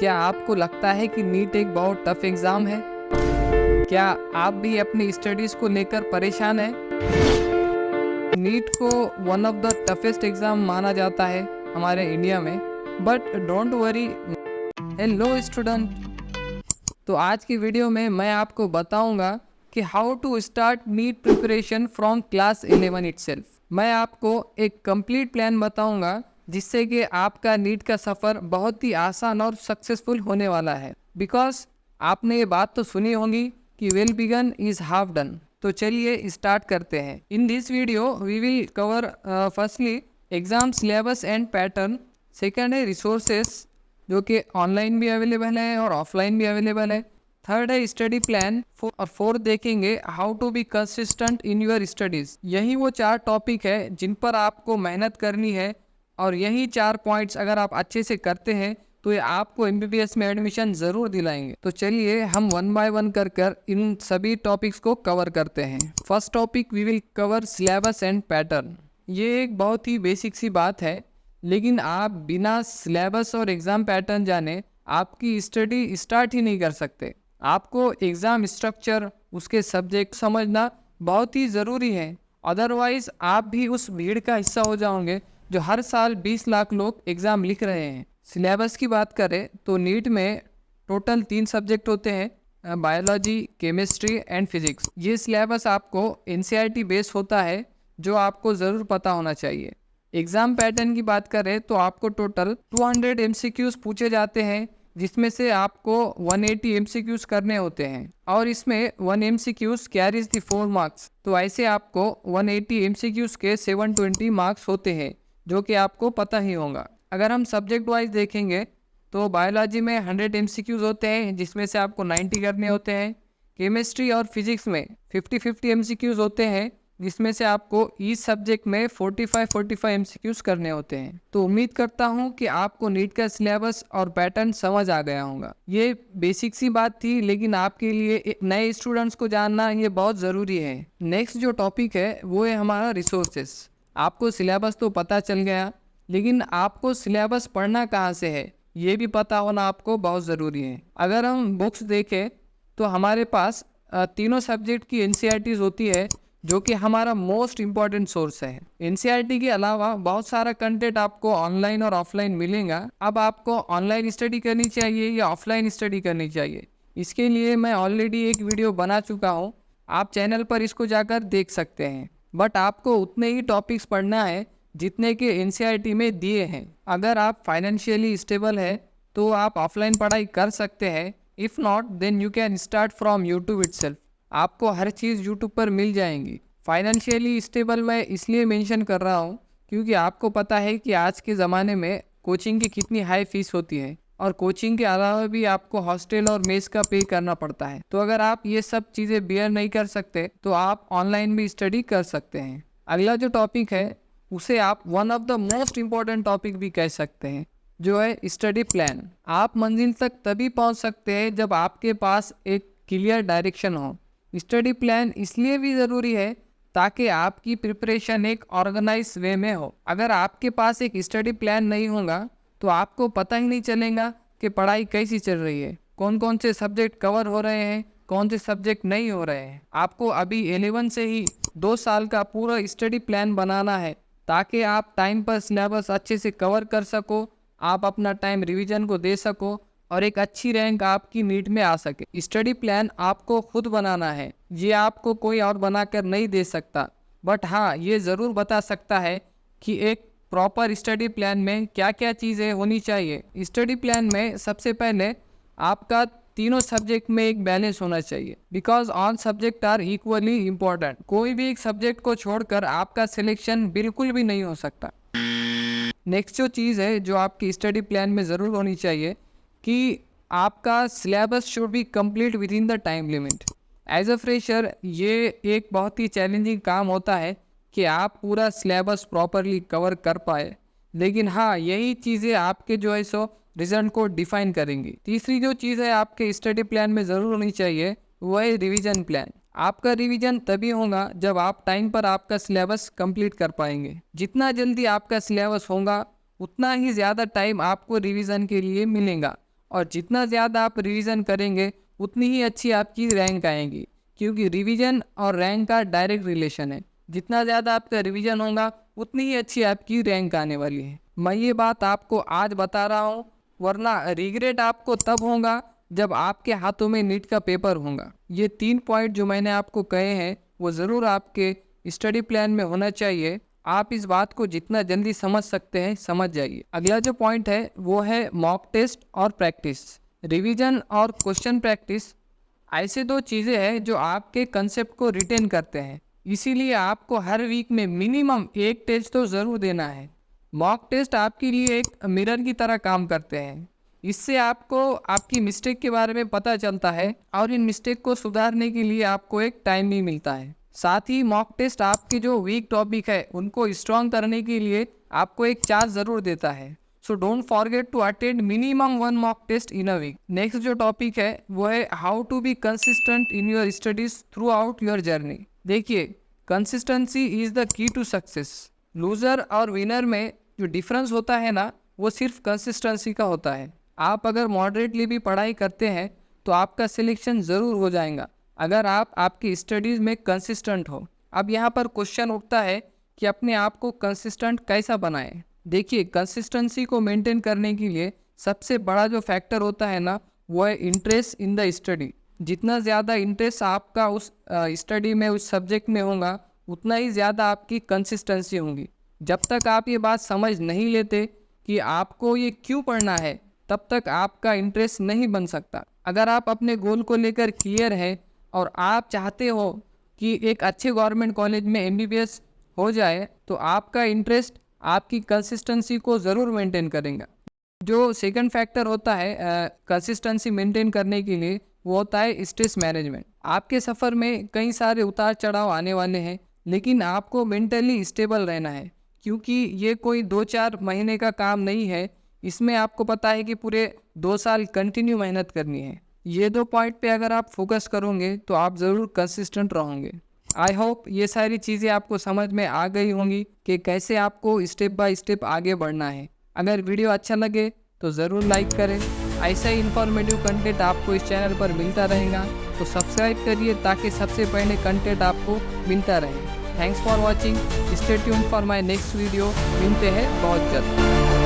क्या आपको लगता है कि नीट एक बहुत टफ एग्ज़ाम है? क्या आप भी अपनी स्टडीज़ को लेकर परेशान हैं? नीट को one of the toughest exam माना जाता है हमारे इंडिया में, but don't worry. Hello student, तो आज की वीडियो में मैं आपको बताऊंगा कि how to start NEET preparation from class 11 itself. मैं आपको एक कंप्लीट प्लान बताऊंगा जिससे कि आपका नीट का सफ़र बहुत ही आसान और सक्सेसफुल होने वाला है। बिकॉज आपने ये बात तो सुनी होगी कि well begun is half done. तो चलिए स्टार्ट करते हैं। In this video we will cover firstly exam syllabus and pattern, second है रिसोर्सेस जो कि ऑनलाइन भी अवेलेबल है और ऑफलाइन भी अवेलेबल है, थर्ड है स्टडी प्लान, और फोर्थ देखेंगे how to be consistent in your studies. यही वो 4 टॉपिक है जिन पर आपको मेहनत करनी है, और यही 4 पॉइंट्स अगर आप अच्छे से करते हैं तो ये आपको MBBS में एडमिशन ज़रूर दिलाएंगे। तो चलिए हम वन बाय वन कर इन सभी टॉपिक्स को कवर करते हैं। First topic we will cover syllabus and pattern. ये एक बहुत ही बेसिक सी बात है, लेकिन आप बिना सिलेबस और एग्ज़ाम पैटर्न जाने आपकी स्टडी स्टार्ट ही नहीं कर सकते। आपको एग्ज़ाम स्ट्रक्चर, उसके सब्जेक्ट समझना बहुत ही ज़रूरी है, अदरवाइज़ आप भी उस भीड़ का हिस्सा हो जाओगे जो हर साल 20 लाख लोग एग्ज़ाम लिख रहे हैं। सिलेबस की बात करें तो नीट में टोटल 3 सब्जेक्ट होते हैं, बायोलॉजी, केमिस्ट्री एंड फिजिक्स। ये सिलेबस आपको NCERT बेस होता है, जो आपको ज़रूर पता होना चाहिए। एग्ज़ाम पैटर्न की बात करें तो आपको टोटल 200 MCQs पूछे जाते हैं, जिसमें से आपको 180 MCQs करने होते हैं, और इसमें 1 MCQs कैरीज द 4 मार्क्स। तो ऐसे आपको 180 MCQs के 720 मार्क्स होते हैं, जो कि आपको पता ही होगा। अगर हम सब्जेक्ट वाइज देखेंगे तो बायोलॉजी में 100 MCQs होते हैं, जिसमें से आपको 90 करने होते हैं। केमिस्ट्री और फिजिक्स में 50-50 MCQs होते हैं, जिसमें से आपको ईच सब्जेक्ट में 45 MCQs करने होते हैं। तो उम्मीद करता हूं कि आपको नीट का सिलेबस और पैटर्न समझ आ गया होगा। ये बेसिक सी बात थी, लेकिन आपके लिए नए स्टूडेंट्स को जानना ये बहुत ज़रूरी है। नेक्स्ट जो टॉपिक है वो है हमारा रिसोर्सेस। आपको सिलेबस तो पता चल गया, लेकिन आपको सिलेबस पढ़ना कहाँ से है ये भी पता होना आपको बहुत ज़रूरी है। अगर हम बुक्स देखें तो हमारे पास तीनों सब्जेक्ट की NCERTs होती है, जो कि हमारा मोस्ट इम्पॉर्टेंट सोर्स है। NCERT के अलावा बहुत सारा कंटेंट आपको ऑनलाइन और ऑफलाइन मिलेगा। अब आपको ऑनलाइन स्टडी करनी चाहिए या ऑफलाइन स्टडी करनी चाहिए, इसके लिए मैं ऑलरेडी एक वीडियो बना चुका हूँ, आप चैनल पर इसको जाकर देख सकते हैं। बट आपको उतने ही टॉपिक्स पढ़ना है जितने के NCERT में दिए हैं। अगर आप फाइनेंशियली स्टेबल है तो आप ऑफलाइन पढ़ाई कर सकते हैं, if not then you can start from YouTube itself. आपको हर चीज़ यूट्यूब पर मिल जाएंगी। फाइनेंशियली स्टेबल मैं इसलिए मेंशन कर रहा हूँ क्योंकि आपको पता है कि आज के ज़माने में कोचिंग की कितनी हाई फीस होती है, और कोचिंग के अलावा भी आपको हॉस्टल और मेस का पे करना पड़ता है। तो अगर आप ये सब चीज़ें बियर नहीं कर सकते तो आप ऑनलाइन भी स्टडी कर सकते हैं। अगला जो टॉपिक है उसे आप one of the most important topic भी कह सकते हैं, जो है स्टडी प्लान। आप मंजिल तक तभी पहुंच सकते हैं जब आपके पास एक क्लियर डायरेक्शन हो। स्टडी प्लान इसलिए भी ज़रूरी है ताकि आपकी प्रिपरेशन एक ऑर्गेनाइज वे में हो। अगर आपके पास एक स्टडी प्लान नहीं होगा तो आपको पता ही नहीं चलेगा कि पढ़ाई कैसी चल रही है, कौन कौन से सब्जेक्ट कवर हो रहे हैं, कौन से सब्जेक्ट नहीं हो रहे हैं। आपको अभी 11 से ही 2 साल का पूरा स्टडी प्लान बनाना है, ताकि आप टाइम पर सिलेबस अच्छे से कवर कर सको, आप अपना टाइम रिवीजन को दे सको, और एक अच्छी रैंक आपकी नीट में आ सके। स्टडी प्लान आपको खुद बनाना है, ये आपको कोई और बनाकर नहीं दे सकता। बट हाँ, ये ज़रूर बता सकता है कि एक प्रॉपर स्टडी प्लान में क्या क्या चीज़ें होनी चाहिए। स्टडी प्लान में सबसे पहले आपका तीनों सब्जेक्ट में एक बैलेंस होना चाहिए, because all subject are equally important. कोई भी एक सब्जेक्ट को छोड़कर आपका सिलेक्शन बिल्कुल भी नहीं हो सकता। नेक्स्ट जो चीज़ है जो आपकी स्टडी प्लान में ज़रूर होनी चाहिए कि आपका syllabus should be complete within the time limit. As a fresher ये एक बहुत ही चैलेंजिंग काम होता है कि आप पूरा सिलेबस प्रॉपरली कवर कर पाए, लेकिन हाँ, यही चीज़ें आपके जो है सो रिजल्ट को डिफाइन करेंगी। तीसरी जो चीज़ है आपके स्टडी प्लान में ज़रूर होनी चाहिए वो है रिवीजन प्लान। आपका रिवीजन तभी होगा जब आप टाइम पर आपका सिलेबस कंप्लीट कर पाएंगे। जितना जल्दी आपका सिलेबस होगा उतना ही ज़्यादा टाइम आपको रिवीजन के लिए मिलेगा, और जितना ज़्यादा आप रिवीजन करेंगे उतनी ही अच्छी आपकी रैंक आएगी, क्योंकि रिवीजन और रैंक का डायरेक्ट रिलेशन है। जितना ज़्यादा आपका रिवीजन होगा उतनी ही अच्छी आपकी रैंक आने वाली है। मैं ये बात आपको आज बता रहा हूँ, वरना रिग्रेट आपको तब होगा जब आपके हाथों में नीट का पेपर होगा। ये 3 पॉइंट जो मैंने आपको कहे हैं वो ज़रूर आपके स्टडी प्लान में होना चाहिए। आप इस बात को जितना जल्दी समझ सकते हैं समझ जाइए। अगला जो पॉइंट है वो है मॉक टेस्ट और प्रैक्टिस। रिवीजन और क्वेश्चन प्रैक्टिस ऐसे 2 चीज़ें हैं जो आपके कंसेप्ट को रिटेन करते हैं, इसीलिए आपको हर वीक में मिनिमम 1 टेस्ट तो ज़रूर देना है। मॉक टेस्ट आपके लिए एक मिरर की तरह काम करते हैं। इससे आपको आपकी मिस्टेक के बारे में पता चलता है और इन मिस्टेक को सुधारने के लिए आपको एक टाइम भी मिलता है। साथ ही मॉक टेस्ट आपके जो वीक टॉपिक है उनको स्ट्रॉन्ग करने के लिए आपको एक चांस ज़रूर देता है। So don't forget to attend minimum 1 mock test in a week. Next जो टॉपिक है वो है how to be consistent in your studies throughout your journey. देखिए, consistency is the key to success. Loser और winner में जो difference होता है ना, वो सिर्फ कंसिस्टेंसी का होता है। आप अगर मॉडरेटली भी पढ़ाई करते हैं तो आपका सिलेक्शन ज़रूर हो जाएगा, अगर आप आपकी स्टडीज़ में कंसिस्टेंट हो। अब यहाँ पर क्वेश्चन उठता है कि अपने आप को कंसिस्टेंट कैसा बनाएं। देखिए, कंसिस्टेंसी को मेंटेन करने के लिए सबसे बड़ा जो फैक्टर होता है ना, वो है इंटरेस्ट इन द स्टडी। जितना ज़्यादा इंटरेस्ट आपका उस स्टडी में, उस सब्जेक्ट में होगा, उतना ही ज़्यादा आपकी कंसिस्टेंसी होगी। जब तक आप ये बात समझ नहीं लेते कि आपको ये क्यों पढ़ना है, तब तक आपका इंटरेस्ट नहीं बन सकता। अगर आप अपने गोल को लेकर क्लियर है और आप चाहते हो कि एक अच्छे गवर्नमेंट कॉलेज में MBBS हो जाए, तो आपका इंटरेस्ट आपकी कंसिस्टेंसी को ज़रूर मेंटेन करेगा। जो सेकंड फैक्टर होता है कंसिस्टेंसी मेंटेन करने के लिए, वो होता है स्ट्रेस मैनेजमेंट। आपके सफ़र में कई सारे उतार चढ़ाव आने वाले हैं, लेकिन आपको मेंटली स्टेबल रहना है, क्योंकि ये कोई 2-4 महीने का काम नहीं है। इसमें आपको पता है कि पूरे 2 साल कंटिन्यू मेहनत करनी है। ये 2 पॉइंट पे अगर आप फोकस करोगे तो आप ज़रूर कंसिस्टेंट रहोगे। आई होप ये सारी चीज़ें आपको समझ में आ गई होंगी कि कैसे आपको स्टेप बाय स्टेप आगे बढ़ना है। अगर वीडियो अच्छा लगे तो ज़रूर लाइक करें। ऐसा ही इन्फॉर्मेटिव कंटेंट आपको इस चैनल पर मिलता रहेगा, तो सब्सक्राइब करिए ताकि सबसे पहले कंटेंट आपको मिलता रहे। Thanks for watching. Stay tuned for my next video. मिलते हैं बहुत जल्द।